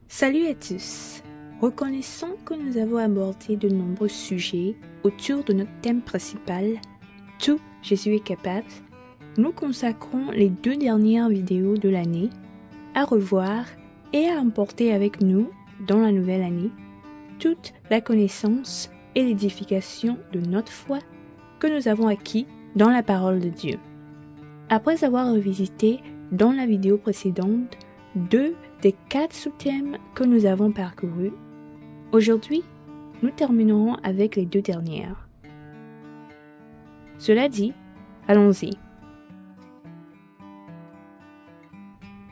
Salut à tous! Reconnaissant que nous avons abordé de nombreux sujets autour de notre thème principal, Tout Jésus est capable, nous consacrons les 2 dernières vidéos de l'année à revoir et à emporter avec nous dans la nouvelle année toute la connaissance et l'édification de notre foi que nous avons acquis dans la parole de Dieu. Après avoir revisité dans la vidéo précédente 2 des 4 sous-thèmes que nous avons parcourus, aujourd'hui, nous terminerons avec les 2 dernières. Cela dit, allons-y.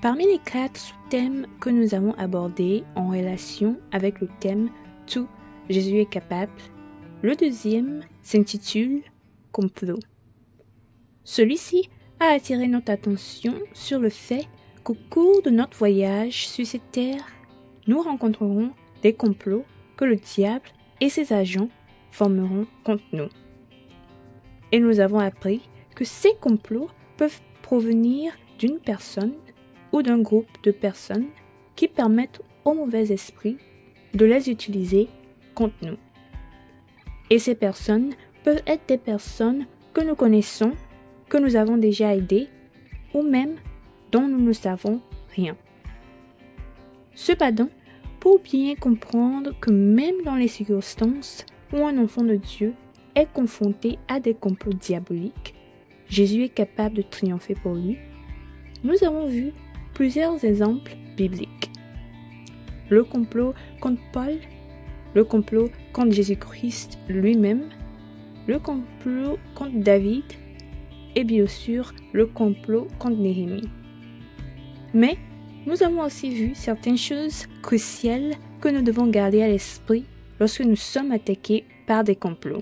Parmi les 4 sous-thèmes que nous avons abordés en relation avec le thème « Tout, Jésus est capable », le deuxième s'intitule « Complot ». Celui-ci a attiré notre attention sur le fait qu'au cours de notre voyage sur cette terre, nous rencontrerons des complots que le diable et ses agents formeront contre nous. Et nous avons appris que ces complots peuvent provenir d'une personne ou d'un groupe de personnes qui permettent au mauvais esprit de les utiliser contre nous. Et ces personnes peuvent être des personnes que nous connaissons, que nous avons déjà aidées, ou même dont nous ne savons rien. Cependant, pour bien comprendre que même dans les circonstances où un enfant de Dieu est confronté à des complots diaboliques, Jésus est capable de triompher pour lui, nous avons vu plusieurs exemples bibliques. Le complot contre Paul, le complot contre Jésus-Christ lui-même, le complot contre David et bien sûr le complot contre Néhémie. Mais nous avons aussi vu certaines choses cruciales que nous devons garder à l'esprit lorsque nous sommes attaqués par des complots,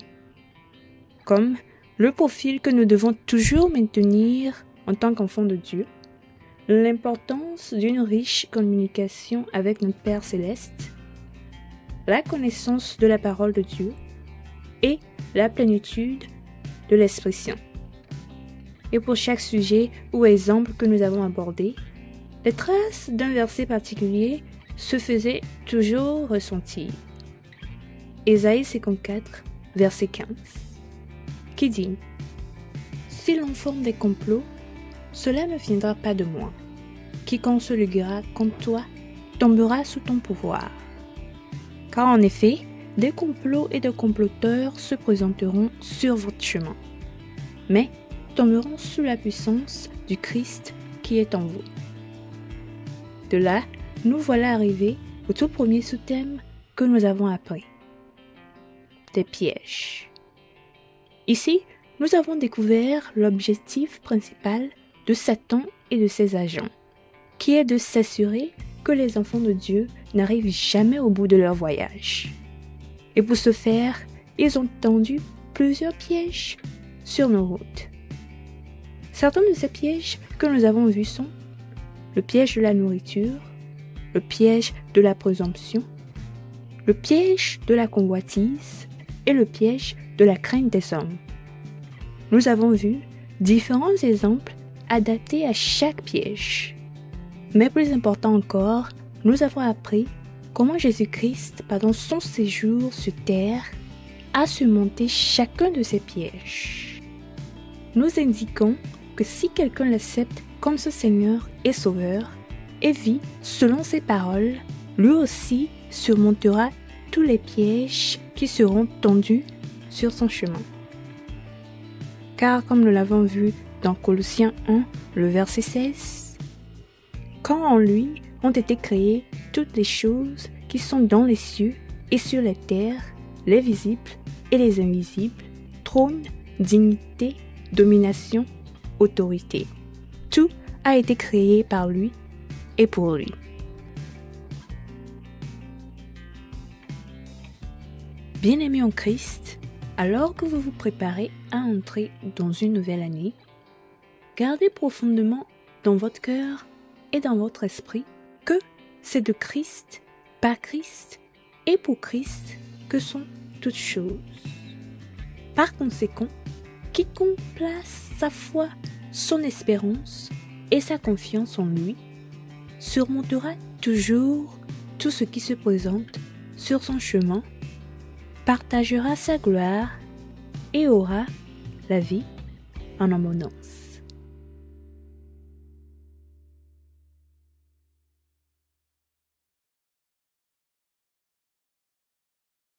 comme le profil que nous devons toujours maintenir en tant qu'enfants de Dieu, l'importance d'une riche communication avec notre Père Céleste, la connaissance de la parole de Dieu et la plénitude de l'Esprit Saint. Et pour chaque sujet ou exemple que nous avons abordé, les traces d'un verset particulier se faisaient toujours ressentir. Ésaïe 54, verset 15, qui dit « Si l'on forme des complots, cela ne viendra pas de moi. Quiconque se liguera contre toi tombera sous ton pouvoir. » Car en effet, des complots et des comploteurs se présenteront sur votre chemin, mais tomberont sous la puissance du Christ qui est en vous. De là, nous voilà arrivés au tout premier sous-thème que nous avons appris. Des pièges. Ici, nous avons découvert l'objectif principal de Satan et de ses agents, qui est de s'assurer que les enfants de Dieu n'arrivent jamais au bout de leur voyage. Et pour ce faire, ils ont tendu plusieurs pièges sur nos routes. Certains de ces pièges que nous avons vus sont le piège de la nourriture, le piège de la présomption, le piège de la convoitise et le piège de la crainte des hommes. Nous avons vu différents exemples adaptés à chaque piège. Mais plus important encore, nous avons appris comment Jésus-Christ, pendant son séjour sur terre, a surmonté chacun de ces pièges. Nous indiquons que si quelqu'un l'accepte comme ce Seigneur et Sauveur et vit selon ses paroles, lui aussi surmontera tous les pièges qui seront tendus sur son chemin. Car comme nous l'avons vu dans Colossiens 1, le verset 16, « Quand en lui ont été créées toutes les choses qui sont dans les cieux et sur la terre, les visibles et les invisibles, trône, dignité, domination, autorité. Tout a été créé par lui et pour lui. » Bien-aimés en Christ, alors que vous vous préparez à entrer dans une nouvelle année, gardez profondément dans votre cœur et dans votre esprit que c'est de Christ, par Christ et pour Christ que sont toutes choses. Par conséquent, quiconque place sa foi, son espérance et sa confiance en lui surmontera toujours tout ce qui se présente sur son chemin, partagera sa gloire et aura la vie en abondance.